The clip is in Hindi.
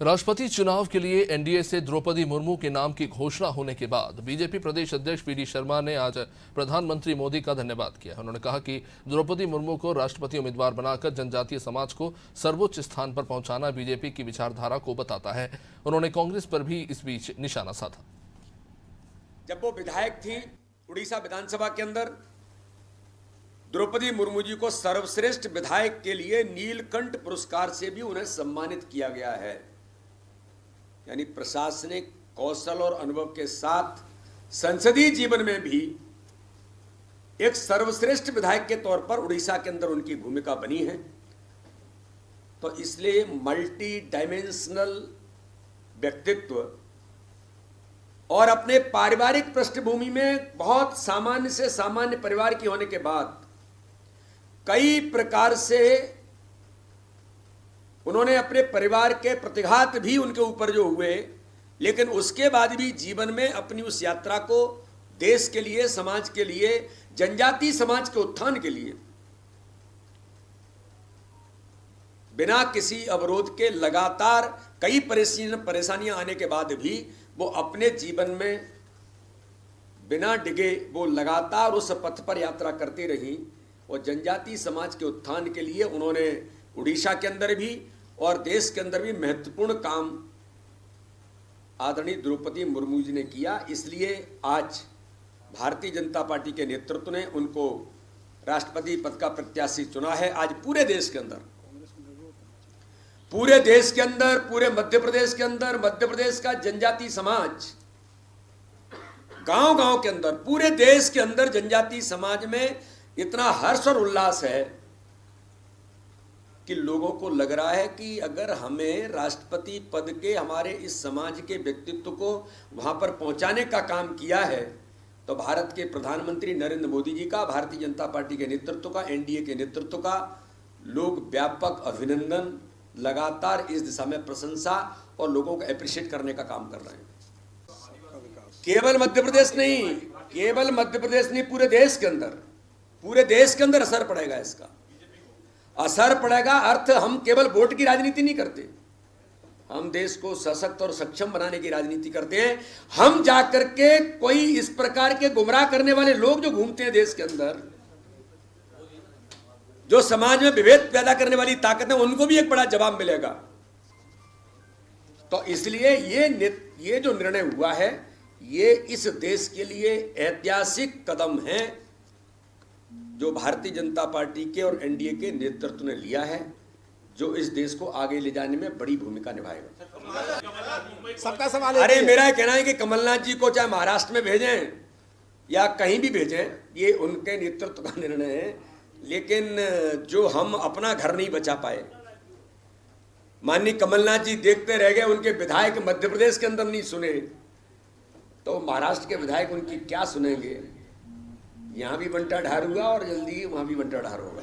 राष्ट्रपति चुनाव के लिए एनडीए से द्रौपदी मुर्मू के नाम की घोषणा होने के बाद बीजेपी प्रदेश अध्यक्ष पीडी शर्मा ने आज प्रधानमंत्री मोदी का धन्यवाद किया। उन्होंने कहा कि द्रौपदी मुर्मू को राष्ट्रपति उम्मीदवार बनाकर जनजातीय समाज को सर्वोच्च स्थान पर पहुंचाना बीजेपी की विचारधारा को बताता है। उन्होंने कांग्रेस पर भी इस बीच निशाना साधा। जब वो विधायक थी उड़ीसा विधानसभा के अंदर, द्रौपदी मुर्मू जी को सर्वश्रेष्ठ विधायक के लिए नीलकंठ पुरस्कार से भी उन्हें सम्मानित किया गया है। यानी प्रशासनिक कौशल और अनुभव के साथ संसदीय जीवन में भी एक सर्वश्रेष्ठ विधायक के तौर पर उड़ीसा के अंदर उनकी भूमिका बनी है। तो इसलिए मल्टी डायमेंशनल व्यक्तित्व और अपने पारिवारिक पृष्ठभूमि में बहुत सामान्य से सामान्य परिवार की होने के बाद कई प्रकार से उन्होंने अपने परिवार के प्रतिघात भी उनके ऊपर जो हुए, लेकिन उसके बाद भी जीवन में अपनी उस यात्रा को देश के लिए, समाज के लिए, जनजातीय समाज के उत्थान के लिए बिना किसी अवरोध के लगातार कई परेशानियां आने के बाद भी वो अपने जीवन में बिना डिगे वो लगातार उस पथ पर यात्रा करती रही और जनजातीय समाज के उत्थान के लिए उन्होंने उड़ीसा के अंदर भी और देश के अंदर भी महत्वपूर्ण काम आदरणीय द्रौपदी मुर्मू जी ने किया। इसलिए आज भारतीय जनता पार्टी के नेतृत्व ने उनको राष्ट्रपति पद का प्रत्याशी चुना है। आज पूरे देश के अंदर, पूरे मध्य प्रदेश के अंदर, मध्य प्रदेश का जनजातीय समाज गांव-गांव के अंदर, पूरे देश के अंदर जनजातीय समाज में इतना हर्ष और उल्लास है कि लोगों को लग रहा है कि अगर हमें राष्ट्रपति पद के हमारे इस समाज के व्यक्तित्व को वहां पर पहुंचाने का काम किया है तो भारत के प्रधानमंत्री नरेंद्र मोदी जी का, भारतीय जनता पार्टी के नेतृत्व का, एनडीए के नेतृत्व का लोग व्यापक अभिनंदन, लगातार इस दिशा में प्रशंसा और लोगों को अप्रिशिएट करने का काम कर रहे हैं। केवल मध्य प्रदेश नहीं, पूरे देश के अंदर असर पड़ेगा। इसका असर पड़ेगा। अर्थ हम केवल वोट की राजनीति नहीं करते, हम देश को सशक्त और सक्षम बनाने की राजनीति करते हैं। हम जाकर के कोई इस प्रकार के गुमराह करने वाले लोग जो घूमते हैं देश के अंदर, जो समाज में विभेद पैदा करने वाली ताकत है, उनको भी एक बड़ा जवाब मिलेगा। तो इसलिए ये जो निर्णय हुआ है ये इस देश के लिए ऐतिहासिक कदम है जो भारतीय जनता पार्टी के और एनडीए के नेतृत्व ने लिया है, जो इस देश को आगे ले जाने में बड़ी भूमिका निभाएगा। सबका सवाल अरे मेरा कहना है कि कमलनाथ जी को चाहे महाराष्ट्र में भेजें या कहीं भी भेजें, ये उनके नेतृत्व का निर्णय है, लेकिन जो हम अपना घर नहीं बचा पाए, माननीय कमलनाथ जी देखते रह गए, उनके विधायक मध्य प्रदेश के अंदर नहीं सुने, तो महाराष्ट्र के विधायक उनकी क्या सुनेंगे। यहाँ भी बंटा ढार हुआ और जल्दी ही वहाँ भी बंटा ढार होगा।